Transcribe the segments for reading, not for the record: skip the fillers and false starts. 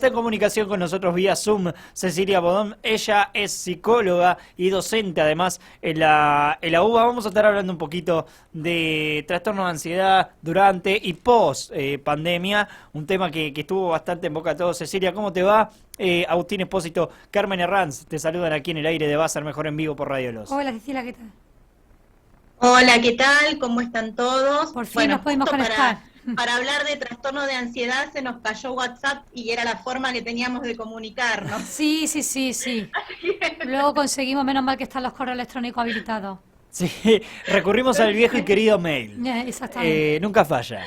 Está en comunicación con nosotros vía Zoom Cecilia Bodón. Ella es psicóloga y docente además en la UBA. Vamos a estar hablando un poquito de trastorno de ansiedad durante y post pandemia, un tema que estuvo bastante en boca de todos. Cecilia, ¿cómo te va? Agustín Espósito, Carmen Herranz, te saludan aquí en el aire de Va a Ser Mejor en Vivo por Radio Los. Hola Cecilia, ¿qué tal? Hola, ¿qué tal? ¿Cómo están todos? Por fin Bueno, nos pudimos justo conectar. para hablar de trastorno de ansiedad se nos cayó WhatsApp y era la forma que teníamos de comunicarnos. Sí. Luego conseguimos, menos mal que están los correos electrónicos habilitados. Sí, recurrimos al viejo y querido mail. Exactamente. Nunca falla.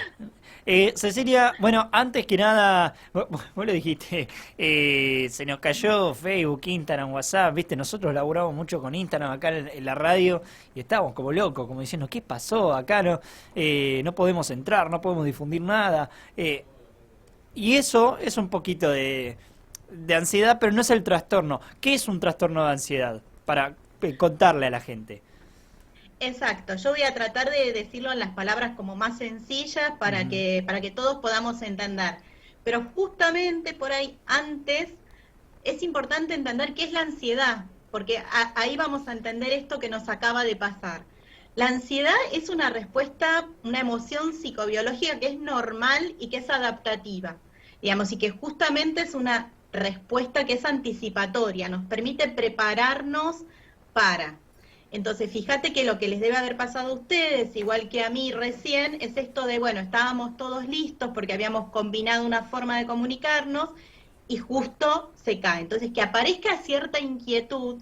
Cecilia, bueno, antes que nada, vos lo dijiste, se nos cayó Facebook, Instagram, WhatsApp, viste, nosotros laburamos mucho con Instagram acá en la radio y estábamos como locos, como diciendo, ¿qué pasó acá? No podemos entrar, no podemos difundir nada. Y eso es un poquito de ansiedad, pero no es el trastorno. ¿Qué es un trastorno de ansiedad? Para contarle a la gente. Exacto, yo voy a tratar de decirlo en las palabras como más sencillas para que todos podamos entender. Pero justamente por ahí antes es importante entender qué es la ansiedad, porque ahí vamos a entender esto que nos acaba de pasar. La ansiedad es una respuesta, una emoción psicobiológica que es normal y que es adaptativa, digamos, y que justamente es una respuesta que es anticipatoria, nos permite prepararnos para. Entonces, fíjate que lo que les debe haber pasado a ustedes, igual que a mí recién, es esto de, bueno, estábamos todos listos porque habíamos combinado una forma de comunicarnos y justo se cae. Entonces, que aparezca cierta inquietud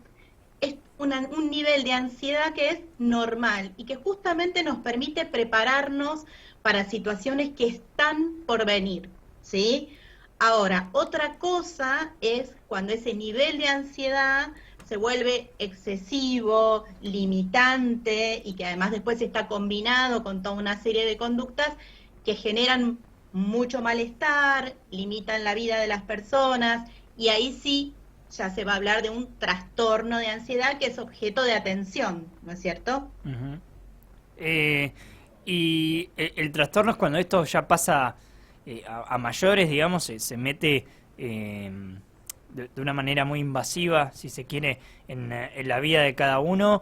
es un nivel de ansiedad que es normal y que justamente nos permite prepararnos para situaciones que están por venir, ¿sí? Ahora, otra cosa es cuando ese nivel de ansiedad se vuelve excesivo, limitante y que además después está combinado con toda una serie de conductas que generan mucho malestar, limitan la vida de las personas y ahí sí ya se va a hablar de un trastorno de ansiedad que es objeto de atención, ¿no es cierto? Y el trastorno es cuando esto ya pasa a mayores, digamos, se mete de una manera muy invasiva, si se quiere, en la vida de cada uno,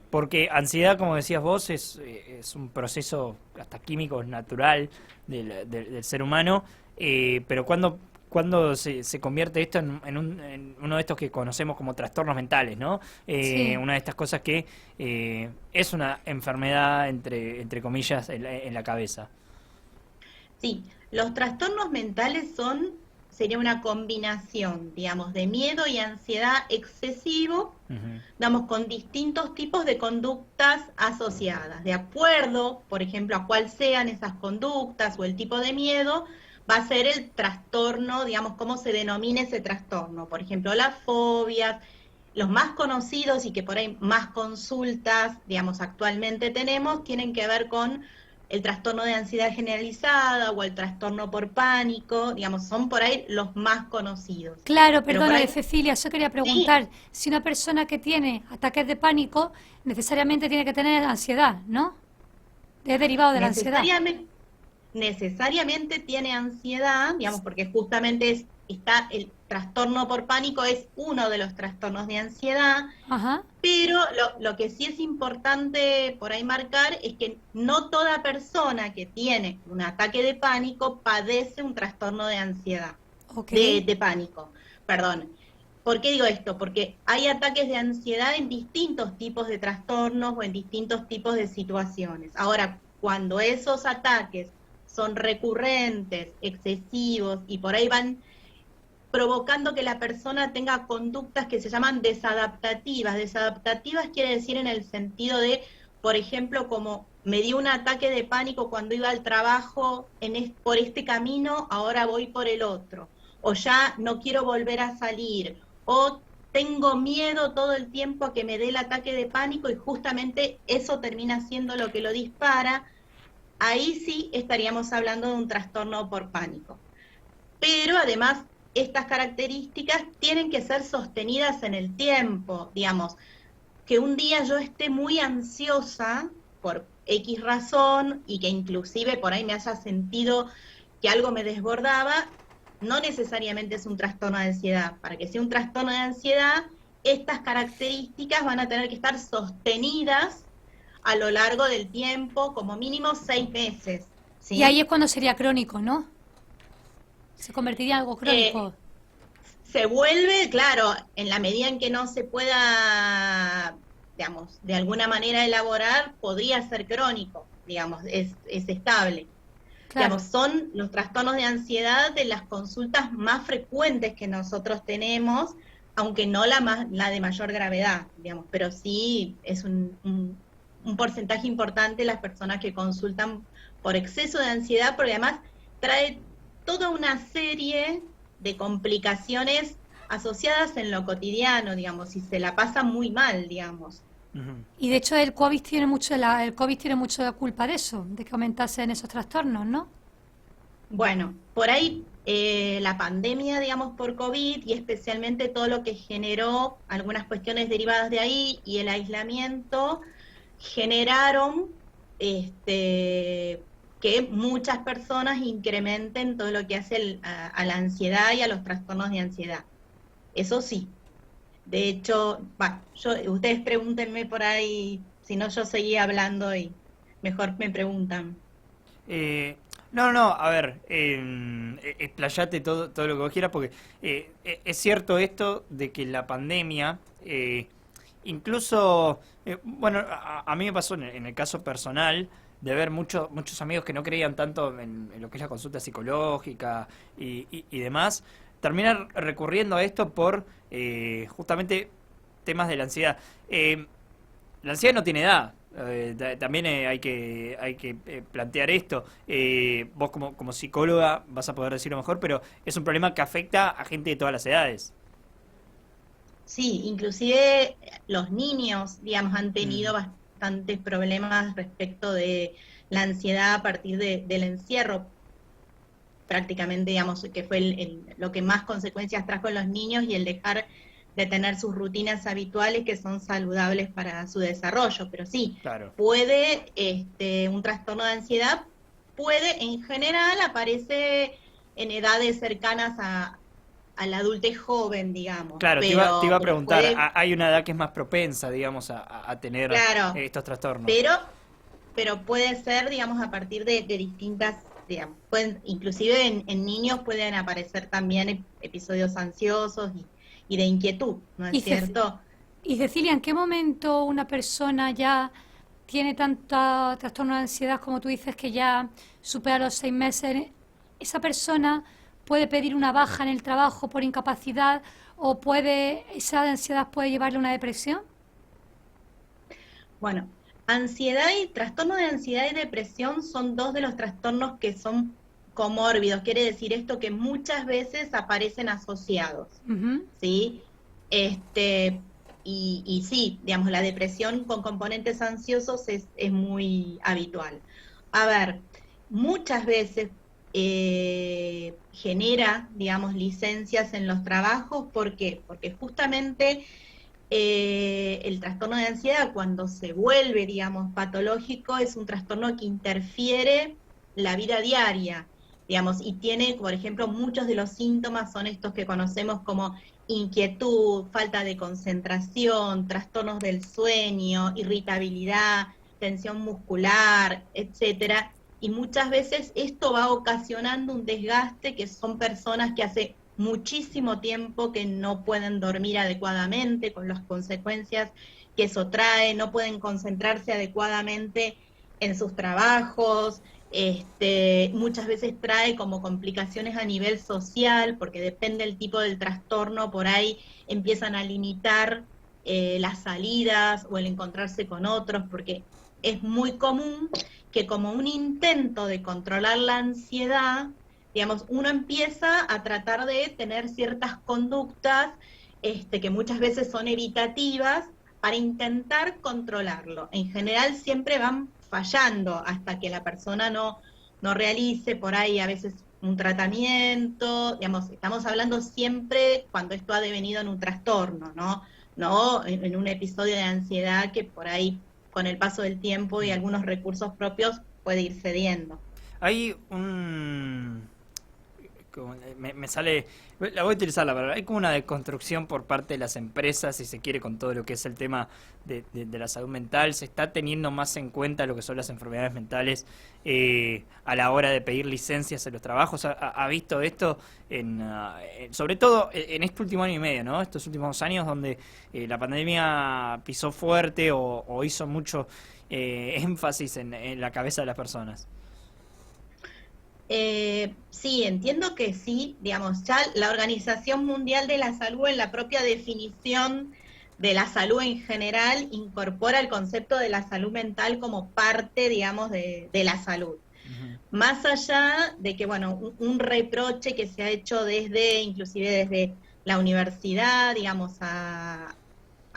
porque ansiedad, como decías vos, es un proceso hasta químico natural del ser humano, pero cuando se convierte esto en uno de estos que conocemos como trastornos mentales, ¿no? Sí. Una de estas cosas que es una enfermedad, entre comillas, en la cabeza. Sí, los trastornos mentales sería una combinación, digamos, de miedo y ansiedad excesivo, digamos, con distintos tipos de conductas asociadas. De acuerdo, por ejemplo, a cuál sean esas conductas o el tipo de miedo, va a ser el trastorno, digamos, cómo se denomina ese trastorno. Por ejemplo, las fobias, los más conocidos y que por ahí más consultas, digamos, actualmente tenemos, tienen que ver con el trastorno de ansiedad generalizada o el trastorno por pánico, digamos, son por ahí los más conocidos. Claro, Pero por perdona, ahí, Cecilia, yo quería sí, preguntar si una persona que tiene ataques de pánico necesariamente tiene que tener ansiedad, ¿no? Es derivado de la ansiedad. necesariamente tiene ansiedad, digamos, porque justamente está el trastorno por pánico es uno de los trastornos de ansiedad, Ajá. pero lo que sí es importante por ahí marcar es que no toda persona que tiene un ataque de pánico padece un trastorno de ansiedad, Ok. de pánico, perdón. ¿Por qué digo esto? Porque hay ataques de ansiedad en distintos tipos de trastornos o en distintos tipos de situaciones. Ahora, cuando esos ataques son recurrentes, excesivos y por ahí van provocando que la persona tenga conductas que se llaman desadaptativas. Desadaptativas quiere decir en el sentido de, por ejemplo, como me dio un ataque de pánico cuando iba al trabajo por este camino, ahora voy por el otro. O ya no quiero volver a salir. O tengo miedo todo el tiempo a que me dé el ataque de pánico y justamente eso termina siendo lo que lo dispara. Ahí sí estaríamos hablando de un trastorno por pánico. Pero además estas características tienen que ser sostenidas en el tiempo, digamos, que un día yo esté muy ansiosa por X razón y que inclusive por ahí me haya sentido que algo me desbordaba, no necesariamente es un trastorno de ansiedad. Para que sea un trastorno de ansiedad, estas características van a tener que estar sostenidas a lo largo del tiempo, como mínimo 6 meses. ¿Sí? Y ahí es cuando sería crónico, ¿no? Se convertiría en algo crónico. Se vuelve, claro, en la medida en que no se pueda, digamos, de alguna manera elaborar, podría ser crónico, digamos, es estable. Claro. Digamos, son los trastornos de ansiedad de las consultas más frecuentes que nosotros tenemos, aunque no la de mayor gravedad, digamos, pero sí es un porcentaje importante las personas que consultan por exceso de ansiedad, porque además trae toda una serie de complicaciones asociadas en lo cotidiano, digamos, y se la pasa muy mal, digamos. Y de hecho el COVID tiene mucho la culpa de eso, de que aumentasen esos trastornos, ¿no? Bueno, por ahí la pandemia, digamos, por COVID y especialmente todo lo que generó, algunas cuestiones derivadas de ahí y el aislamiento, generaron que muchas personas incrementen todo lo que hace a la ansiedad y a los trastornos de ansiedad. Eso sí. De hecho, ustedes pregúntenme por ahí, si no yo seguía hablando y mejor me preguntan. No, a ver, explayate todo lo que vos quieras, porque es cierto esto de que la pandemia, incluso, bueno, a mí me pasó en el caso personal de ver muchos amigos que no creían tanto en lo que es la consulta psicológica y demás, terminar recurriendo a esto por justamente temas de la ansiedad. La ansiedad no tiene edad. También hay que plantear esto. Vos como psicóloga vas a poder decirlo mejor, pero es un problema que afecta a gente de todas las edades. Sí, inclusive los niños, digamos, han tenido bastantes problemas respecto de la ansiedad a partir del encierro. Prácticamente, digamos, que fue lo que más consecuencias trajo en los niños y el dejar de tener sus rutinas habituales que son saludables para su desarrollo. Pero sí, Claro. puede, un trastorno de ansiedad en general, aparece en edades cercanas a la adultez joven, digamos. Claro, te pero iba a preguntar, puede, hay una edad que es más propensa, digamos, a tener claro, estos trastornos. pero puede ser, digamos, a partir de distintas, digamos, inclusive en niños pueden aparecer también episodios ansiosos y de inquietud, ¿no es cierto? Y Cecilia, ¿en qué momento una persona ya tiene tanto trastorno de ansiedad como tú dices que ya supera los 6 meses? ¿Esa persona puede pedir una baja en el trabajo por incapacidad o esa ansiedad puede llevarle a una depresión? Bueno, ansiedad y trastorno de ansiedad y depresión son dos de los trastornos que son comórbidos. Quiere decir esto que muchas veces aparecen asociados, ¿sí? Y sí, digamos, la depresión con componentes ansiosos es muy habitual. A ver, muchas veces genera, digamos, licencias en los trabajos. ¿Por qué? Porque justamente el trastorno de ansiedad, cuando se vuelve, digamos, patológico, es un trastorno que interfiere la vida diaria, digamos, y tiene, por ejemplo, muchos de los síntomas son estos que conocemos como inquietud, falta de concentración, trastornos del sueño, irritabilidad, tensión muscular, etcétera. Y muchas veces esto va ocasionando un desgaste, que son personas que hace muchísimo tiempo que no pueden dormir adecuadamente, con las consecuencias que eso trae, no pueden concentrarse adecuadamente en sus trabajos. Muchas veces trae como complicaciones a nivel social, porque depende del tipo del trastorno, por ahí empiezan a limitar las salidas o el encontrarse con otros, porque es muy común que, como un intento de controlar la ansiedad, digamos, uno empieza a tratar de tener ciertas conductas que muchas veces son evitativas para intentar controlarlo. En general siempre van fallando hasta que la persona no realice por ahí a veces un tratamiento. Digamos, estamos hablando siempre cuando esto ha devenido en un trastorno, no en un episodio de ansiedad que por ahí con el paso del tiempo y algunos recursos propios puede ir cediendo. Hay un... me sale, la voy a utilizar la palabra, hay como una deconstrucción por parte de las empresas, si se quiere, con todo lo que es el tema de la salud mental. Se está teniendo más en cuenta lo que son las enfermedades mentales a la hora de pedir licencias en los trabajos. ¿Ha visto esto sobre todo en este último año y medio, ¿no? Estos últimos años donde la pandemia pisó fuerte o hizo mucho énfasis en la cabeza de las personas? Sí, entiendo que sí, digamos, ya la Organización Mundial de la Salud en la propia definición de la salud en general incorpora el concepto de la salud mental como parte, digamos, de la salud. Uh-huh. Más allá de que, bueno, un reproche que se ha hecho inclusive desde la universidad, digamos, a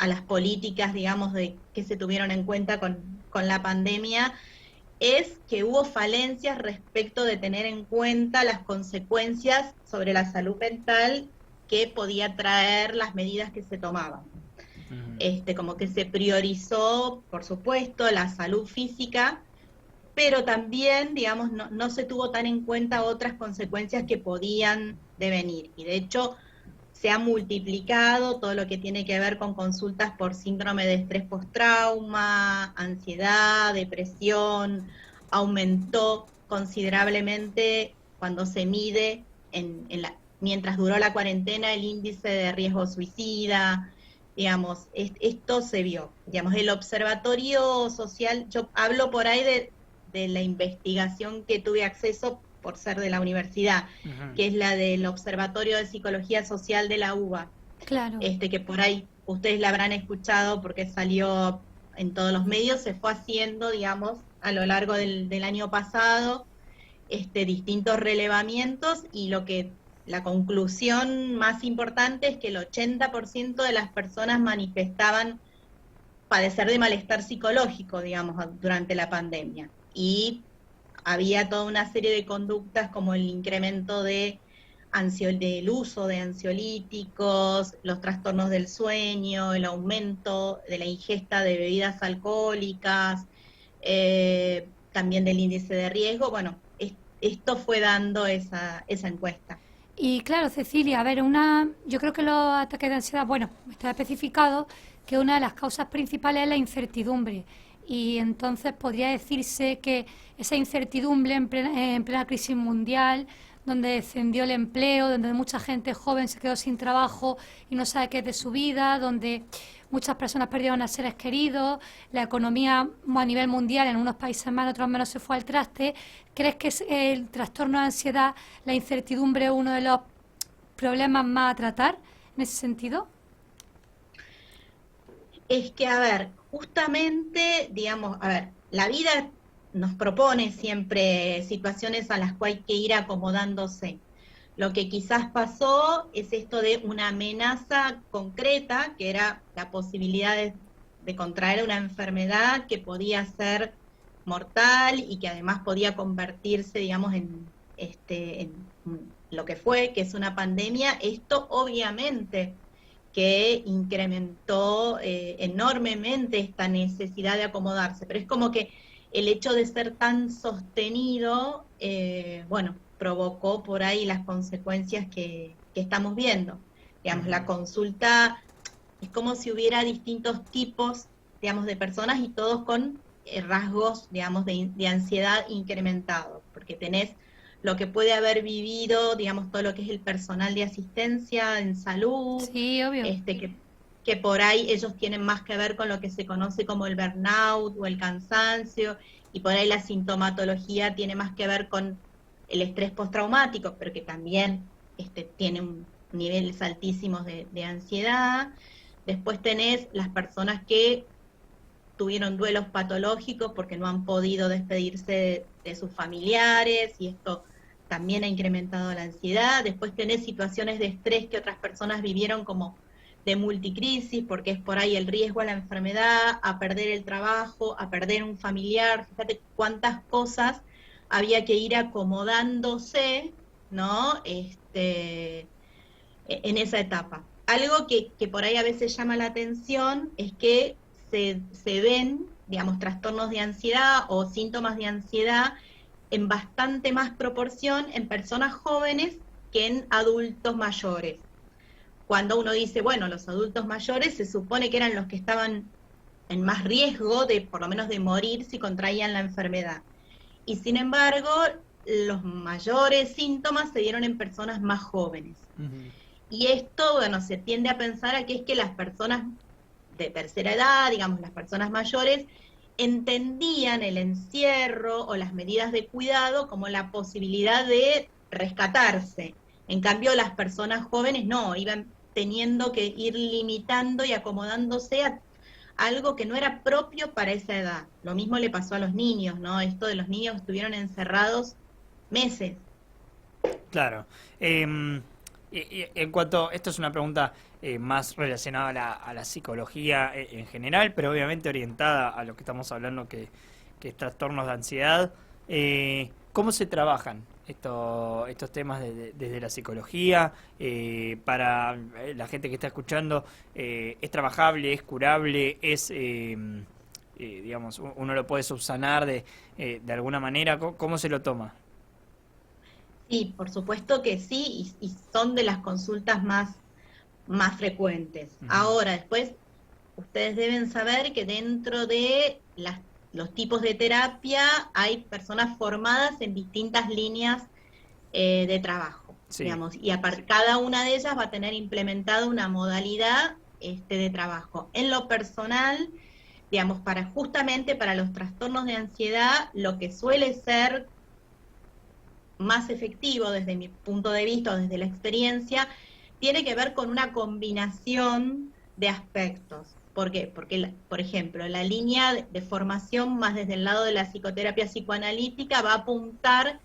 las políticas, digamos, que se tuvieron en cuenta con la pandemia, es que hubo falencias respecto de tener en cuenta las consecuencias sobre la salud mental que podía traer las medidas que se tomaban. Uh-huh. Como que se priorizó, por supuesto, la salud física, pero también, digamos, no se tuvo tan en cuenta otras consecuencias que podían devenir. Y de hecho, se ha multiplicado todo lo que tiene que ver con consultas por síndrome de estrés postrauma, ansiedad, depresión. Aumentó considerablemente cuando se mide mientras duró la cuarentena el índice de riesgo suicida. Digamos, esto se vio. Digamos, el observatorio social, yo hablo por ahí de la investigación que tuve acceso por ser de la universidad, uh-huh, que es la del Observatorio de Psicología Social de la UBA. Claro. Que por ahí ustedes la habrán escuchado porque salió en todos los medios, se fue haciendo, digamos, a lo largo del año pasado, distintos relevamientos, y la conclusión más importante es que el 80% de las personas manifestaban padecer de malestar psicológico, digamos, durante la pandemia. Y había toda una serie de conductas como el incremento del uso de ansiolíticos, los trastornos del sueño, el aumento de la ingesta de bebidas alcohólicas, también del índice de riesgo. Bueno, esto fue dando esa encuesta. Y claro, Cecilia, a ver, yo creo que los ataques de ansiedad, bueno, está especificado que una de las causas principales es la incertidumbre. Y entonces podría decirse que esa incertidumbre en plena crisis mundial, donde descendió el empleo, donde mucha gente joven se quedó sin trabajo y no sabe qué es de su vida, donde muchas personas perdieron a seres queridos, la economía a nivel mundial en unos países más, en otros menos se fue al traste. ¿Crees que el trastorno de ansiedad, la incertidumbre, es uno de los problemas más a tratar en ese sentido? Es que, a ver, justamente, digamos, la vida nos propone siempre situaciones a las cuales hay que ir acomodándose. Lo que quizás pasó es esto de una amenaza concreta, que era la posibilidad de contraer una enfermedad que podía ser mortal y que además podía convertirse, digamos, en lo que fue, que es una pandemia. Esto obviamente que incrementó enormemente esta necesidad de acomodarse, pero es como que el hecho de ser tan sostenido, provocó por ahí las consecuencias que estamos viendo. Digamos, la consulta es como si hubiera distintos tipos, digamos, de personas y todos con rasgos, digamos, de ansiedad incrementados, porque tenés lo que puede haber vivido, digamos, todo lo que es el personal de asistencia en salud. Sí, obvio. Que por ahí ellos tienen más que ver con lo que se conoce como el burnout o el cansancio, y por ahí la sintomatología tiene más que ver con el estrés postraumático, pero que también tiene niveles altísimos de ansiedad. Después tenés las personas que tuvieron duelos patológicos porque no han podido despedirse de sus familiares, y esto también ha incrementado la ansiedad. Después tenés situaciones de estrés que otras personas vivieron como de multicrisis, porque es por ahí el riesgo a la enfermedad, a perder el trabajo, a perder un familiar. Fíjate cuántas cosas había que ir acomodándose, ¿no? En esa etapa. Algo que por ahí a veces llama la atención es que se ven, digamos, trastornos de ansiedad o síntomas de ansiedad en bastante más proporción en personas jóvenes que en adultos mayores. Cuando uno dice, bueno, los adultos mayores se supone que eran los que estaban en más riesgo de, por lo menos, de morir si contraían la enfermedad. Y sin embargo, los mayores síntomas se dieron en personas más jóvenes. Y esto, bueno, se tiende a pensar a que es que las personas de tercera edad, digamos, las personas mayores, entendían el encierro o las medidas de cuidado como la posibilidad de rescatarse. En cambio, las personas jóvenes no, iban teniendo que ir limitando y acomodándose a algo que no era propio para esa edad. Lo mismo le pasó a los niños, ¿no? Esto de los niños estuvieron encerrados meses. Claro. En cuanto, esto es una pregunta más relacionada a la psicología en general, pero obviamente orientada a lo que estamos hablando, que es trastornos de ansiedad. ¿Cómo se trabajan estos temas desde la psicología? Para la gente que está escuchando, ¿es trabajable, es curable, es, digamos, uno lo puede subsanar de alguna manera? ¿Cómo se lo toma? Sí, por supuesto que sí, y son de las consultas más frecuentes. Ahora, después, ustedes deben saber que dentro de los tipos de terapia hay personas formadas en distintas líneas de trabajo, sí, digamos, y cada una de ellas va a tener implementada una modalidad de trabajo. En lo personal, digamos, justamente para los trastornos de ansiedad, lo que suele ser más efectivo desde mi punto de vista o desde la experiencia, tiene que ver con una combinación de aspectos. ¿Por qué? Porque, por ejemplo, la línea de formación más desde el lado de la psicoterapia psicoanalítica va a apuntar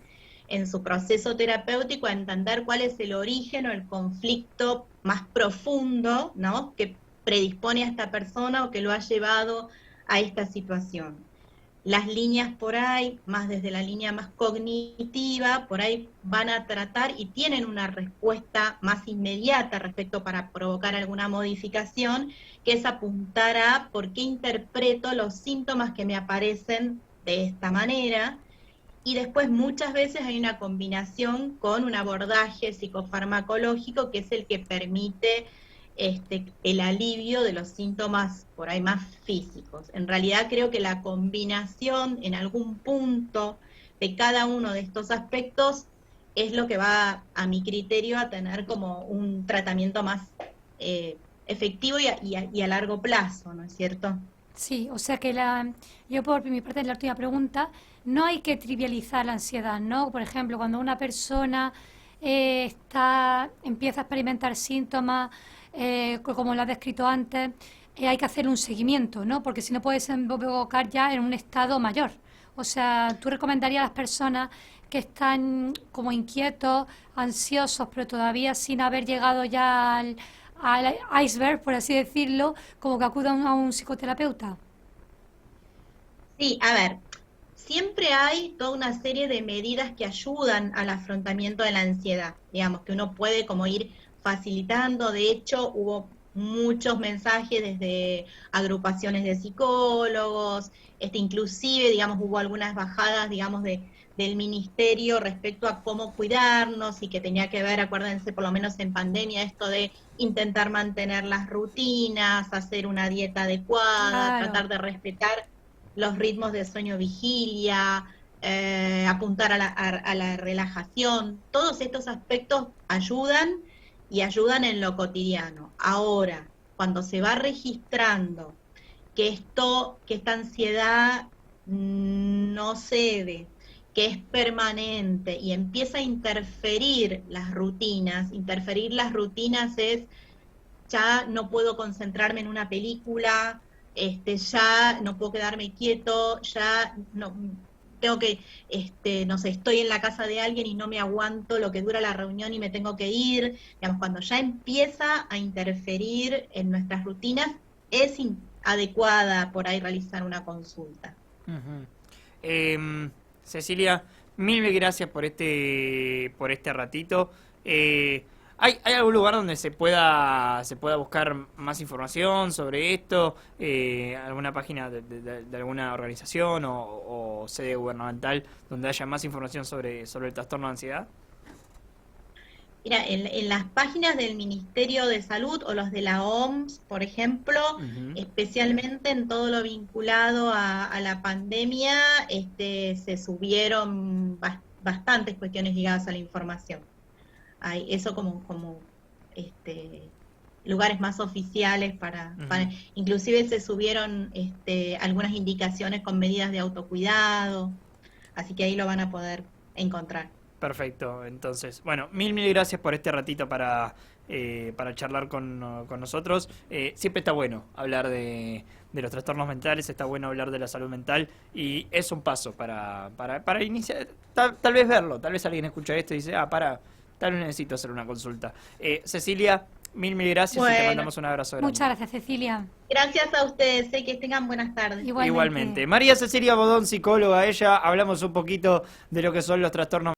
en su proceso terapéutico a entender cuál es el origen o el conflicto más profundo, ¿no?, que predispone a esta persona o que lo ha llevado a esta situación. Las líneas por ahí, más desde la línea más cognitiva, por ahí van a tratar y tienen una respuesta más inmediata respecto para provocar alguna modificación, que es apuntar a por qué interpreto los síntomas que me aparecen de esta manera. Y después muchas veces hay una combinación con un abordaje psicofarmacológico que es el que permite el alivio de los síntomas por ahí más físicos. En realidad creo que la combinación en algún punto de cada uno de estos aspectos es lo que va, a mi criterio, a tener como un tratamiento más efectivo y a largo plazo, ¿no es cierto? Sí, o sea que yo por mi parte, en la última pregunta, no hay que trivializar la ansiedad, ¿no? Por ejemplo, cuando una persona empieza a experimentar síntomas, como lo has descrito antes, hay que hacer un seguimiento, ¿no? Porque si no puede provocar ya en un estado mayor. O sea, ¿tú recomendarías a las personas que están como inquietos, ansiosos, pero todavía sin haber llegado ya al iceberg, por así decirlo, como que acudan a un psicoterapeuta? Sí, a ver, siempre hay toda una serie de medidas que ayudan al afrontamiento de la ansiedad, digamos, que uno puede como ir facilitando. De hecho, hubo muchos mensajes desde agrupaciones de psicólogos, inclusive, digamos, hubo algunas bajadas, digamos, del ministerio respecto a cómo cuidarnos y que tenía que ver, acuérdense, por lo menos en pandemia, esto de intentar mantener las rutinas, hacer una dieta adecuada, Claro. tratar de respetar los ritmos de sueño-vigilia, apuntar a la relajación. Todos estos aspectos ayudan y ayudan en lo cotidiano. Ahora, cuando se va registrando que esta ansiedad no cede, que es permanente y empieza a interferir las rutinas es ya no puedo concentrarme en una película, ya no puedo quedarme quieto, ya no tengo que, no sé, estoy en la casa de alguien y no me aguanto lo que dura la reunión y me tengo que ir. Digamos, cuando ya empieza a interferir en nuestras rutinas, es adecuada por ahí realizar una consulta. Cecilia, mil gracias por este ratito. ¿Hay algún lugar donde se pueda buscar más información sobre esto? ¿Alguna página de alguna organización o sede gubernamental donde haya más información sobre el trastorno de ansiedad? Mira, en las páginas del Ministerio de Salud o los de la OMS, por ejemplo, Ujú. especialmente en todo lo vinculado a la pandemia, se subieron bastantes cuestiones ligadas a la información. Hay eso como este, lugares más oficiales Ujú. inclusive se subieron algunas indicaciones con medidas de autocuidado, así que ahí lo van a poder encontrar. Perfecto, entonces, bueno, mil gracias por este ratito para charlar con nosotros. Siempre está bueno hablar de los trastornos mentales, está bueno hablar de la salud mental y es un paso para iniciar, tal vez verlo, tal vez alguien escucha esto y dice, tal vez necesito hacer una consulta. Cecilia, mil gracias y te Bueno, mandamos un abrazo Muchas grande. gracias, Cecilia. gracias a ustedes, que tengan buenas tardes. Igualmente. Igualmente. María Cecilia Bodón, psicóloga, ella, hablamos un poquito de lo que son los trastornos